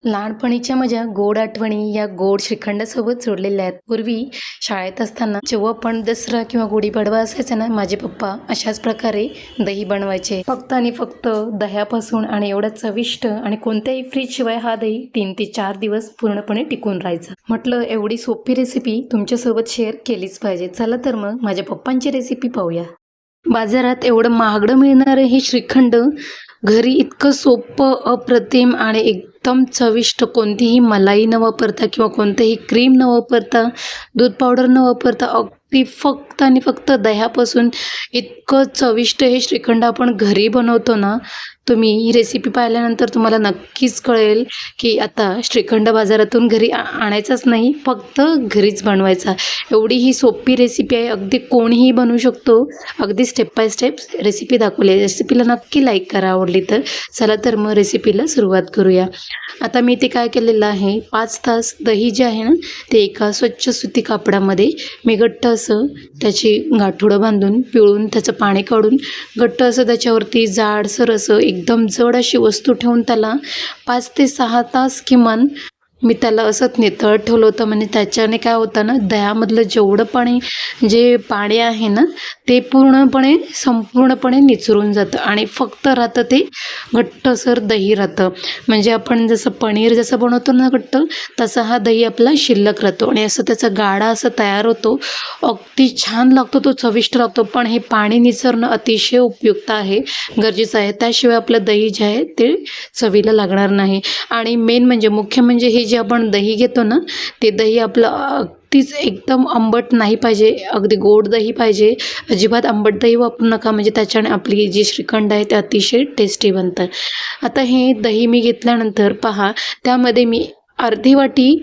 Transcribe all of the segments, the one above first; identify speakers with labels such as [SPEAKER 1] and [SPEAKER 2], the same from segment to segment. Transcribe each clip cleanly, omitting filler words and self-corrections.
[SPEAKER 1] लहानपणीच्या माझ्या गोड आठवणी या गोड श्रीखंडासोबत जोडलेल्या आहेत. पूर्वी शाळेत असताना जेव्हा पण दसरा किंवा गुढीपाडवा असायचा ना, माझे पप्पा अशाच प्रकारे दही बनवायचे. फक्त आणि फक्त दह्यापासून आणि एवढं चविष्ट आणि कोणत्याही फ्रीजशिवाय हा दही 3 ते 4 दिवस पूर्णपणे टिकून राहायचा. म्हटलं एवढी सोपी रेसिपी तुमच्यासोबत शेअर केलीच पाहिजे. चला तर मग माझ्या पप्पांची रेसिपी पाहूया. बाजारात एवढं महागडं मिळणारं हे श्रीखंड घरी इतकं सोपं, अप्रतिम आणि एकदम चविष्ट, कोणतीही मलाई न वापरता किंवा कोणतेही क्रीम न वापरता, दूध पावडर न वापरता अगदी फक्त आणि फक्त दह्यापासून इतकं चविष्ट हे श्रीखंड आपण घरी बनवतो ना. तुम्ही ही रेसिपी पाहिल्यानंतर तुम्हाला नक्कीच कळेल की आता श्रीखंड बाजारातून घरी आणायचाच नाही, फक्त घरीच बनवायचा. एवढी ही सोपी रेसिपी आहे, अगदी कोणीही बनवू शकतो. अगदी स्टेप बाय स्टेप रेसिपी दाखवली आहे. रेसिपीला नक्की लाईक करा आवडली तर. चला तर मग रेसिपीला सुरुवात करूया. आता मी ते काय केलेलं आहे, 5 तास दही जे आहे ना, ते एका स्वच्छ सुती कापडामध्ये मी घट्ट असं त्याची गाठोडं बांधून पिळून त्याचं पाणी काढून घट्ट असं त्याच्यावरती जाडसर असं एकदम जड अशी वस्तू ठेवून त्याला 5 ते 6 तास किमान मी त्याला असंच नितळत ठेवलं होतं. म्हणजे त्याच्याने काय होतं ना, दह्यामधलं जेवढं जे पाणी आहे ना, ते संपूर्णपणे निचरून जातं आणि फक्त राहतं ते घट्टसर दही राहतं. म्हणजे आपण जसं पनीर बनवतो ना घट्ट, तसा हा दही आपला शिल्लक राहतो आणि असं त्याचा गाढा असा तयार होतो. अगदी छान लागतो तो, चविष्ट लागतो. पण हे पाणी निचरणं अतिशय उपयुक्त आहे, गरजेचं आहे. त्याशिवाय आपलं दही जे आहे ते चवीला लागणार नाही. आणि मुख्य म्हणजे हे जे आपण दही घेतो ना, ते दही आपलं अगदीच एकदम आंबट नाही पाहिजे, अगदी गोड दही पाहिजे. अजिबात आंबट दही वापरू नका, म्हणजे त्याच्याने आपली जी श्रीखंड आहे ते अतिशय टेस्टी बनतं. आता हे दही मी घेतल्यानंतर पहा, त्यामध्ये मी अर्धी वाटी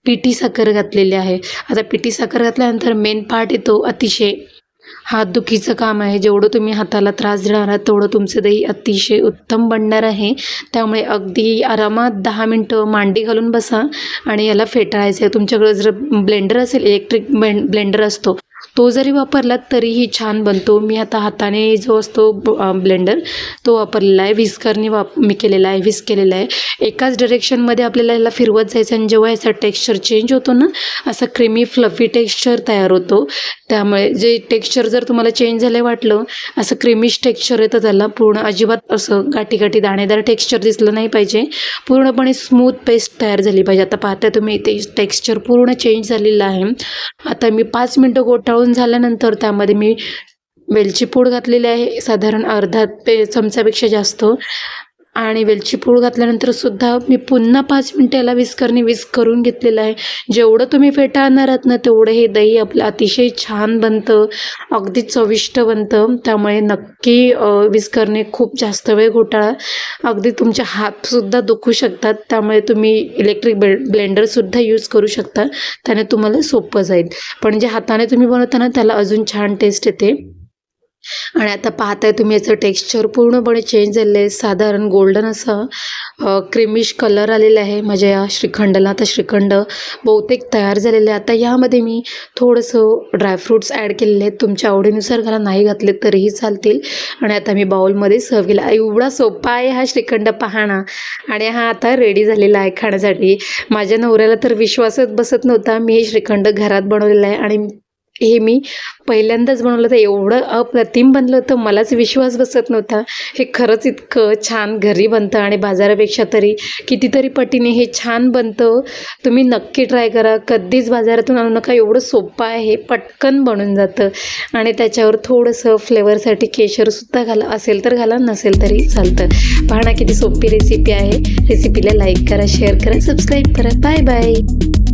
[SPEAKER 1] पिठी साखर घातलेली आहे. आता पिठी साखर घातल्यानंतर मेन पार्ट येतो अतिशय हातदुखीचं काम आहे. जेवढं तुम्ही हाताला त्रास देणार आहात तेवढं तुमचं दही अतिशय उत्तम बनणार आहे. त्यामुळे अगदी आरामात 10 मिनटं मांडी घालून बसा आणि याला फेटाळायचं आहे. तुमच्याकडे जर ब्लेंडर असेल, इलेक्ट्रिक ब्लेंडर असतो, तो जरी वापरलात तरीही छान बनतो. मी आता हाताने जो असतो ब्लेंडर तो वापरलेला आहे. व्हिस्करने मी केलेला आहे, व्हिस्क केलेला आहे. एकाच डायरेक्शनमध्ये आपल्याला याला फिरवत जायचं आणि जेव्हा याचा टेक्स्चर चेंज होतो ना, असं क्रीमी फ्लफी टेक्स्चर तयार होतो. त्यामुळे जे टेक्स्चर जर तुम्हाला चेंज झालं वाटलं, असं क्रीमिश टेक्स्चर येतं त्याला. पूर्ण अजिबात असं गाठी दाणेदार टेक्स्चर दिसलं नाही पाहिजे, पूर्णपणे स्मूथ पेस्ट तयार झाली पाहिजे. आता पाहता तुम्ही ते टेक्स्चर पूर्ण चेंज झालेलं आहे. आता मी 5 मिनटं घोटाळून झाल्यानंतर त्यामध्ये मी वेलची पूड घातलेली आहे, साधारण अर्धा चमचापेक्षा जास्त. आणि वेलची पूड घातल्यानंतर सुद्धा मी पुन्हा 5 मिनटं याला व्हिस्क करून घेतलेलं आहे. जेवढं तुम्ही फेटाळणार आहात ना, तेवढं हे दही आपलं अतिशय छान बनतं, अगदी चविष्ट बनतं. त्यामुळे नक्की व्हिस्करने खूप जास्त वेळ घोटाळा, अगदी तुमचे हातसुद्धा दुखू शकतात. त्यामुळे तुम्ही इलेक्ट्रिक ब्लेंडरसुद्धा यूज करू शकता, त्याने तुम्हाला सोपं जाईल. पण जे हाताने तुम्ही बनवताना त्याला अजून छान टेस्ट येते. आणि आता पाहताय तुम्ही याचं टेक्स्चर पूर्णपणे चेंज झालेलं आहे. साधारण गोल्डन असा क्रीमिश कलर आलेला आहे माझ्या या श्रीखंडाला. आता श्रीखंड बहुतेक तयार झालेलं आहे. आता यामध्ये मी थोडंसं ड्रायफ्रूट्स ॲड केलेले आहेत. तुमच्या आवडीनुसार घाला, नाही घातले तरीही चालतील. आणि आता मी बाउलमध्ये सर्व केला. एवढा सोपा आहे हा श्रीखंड, पाहणा. आणि हा आता रेडी झालेला आहे खाण्यासाठी. माझ्या नवऱ्याला तर विश्वासच बसत नव्हता. मी हे श्रीखंड घरात बनवलेलं आहे आणि हे मी पहिल्यांदाच बनवलं तर एवढं अप्रतिम बनलं होतं, मलाच विश्वास बसत नव्हता. हे खरंच इतकं छान घरी बनतं आणि बाजारापेक्षा तरी कितीतरी पटीने हे छान बनतं. तुम्ही नक्की ट्राय करा, कधीच बाजारातून आणू नका. एवढं सोपं आहे, हे पटकन बनून जातं. आणि त्याच्यावर थोडंसं फ्लेवरसाठी केशरसुद्धा घाला, असेल तर घाला, नसेल तरी चालतं. पाहणा किती सोपी रेसिपी आहे. रेसिपीला लाईक करा, शेअर करा, सबस्क्राईब करा. Bye bye.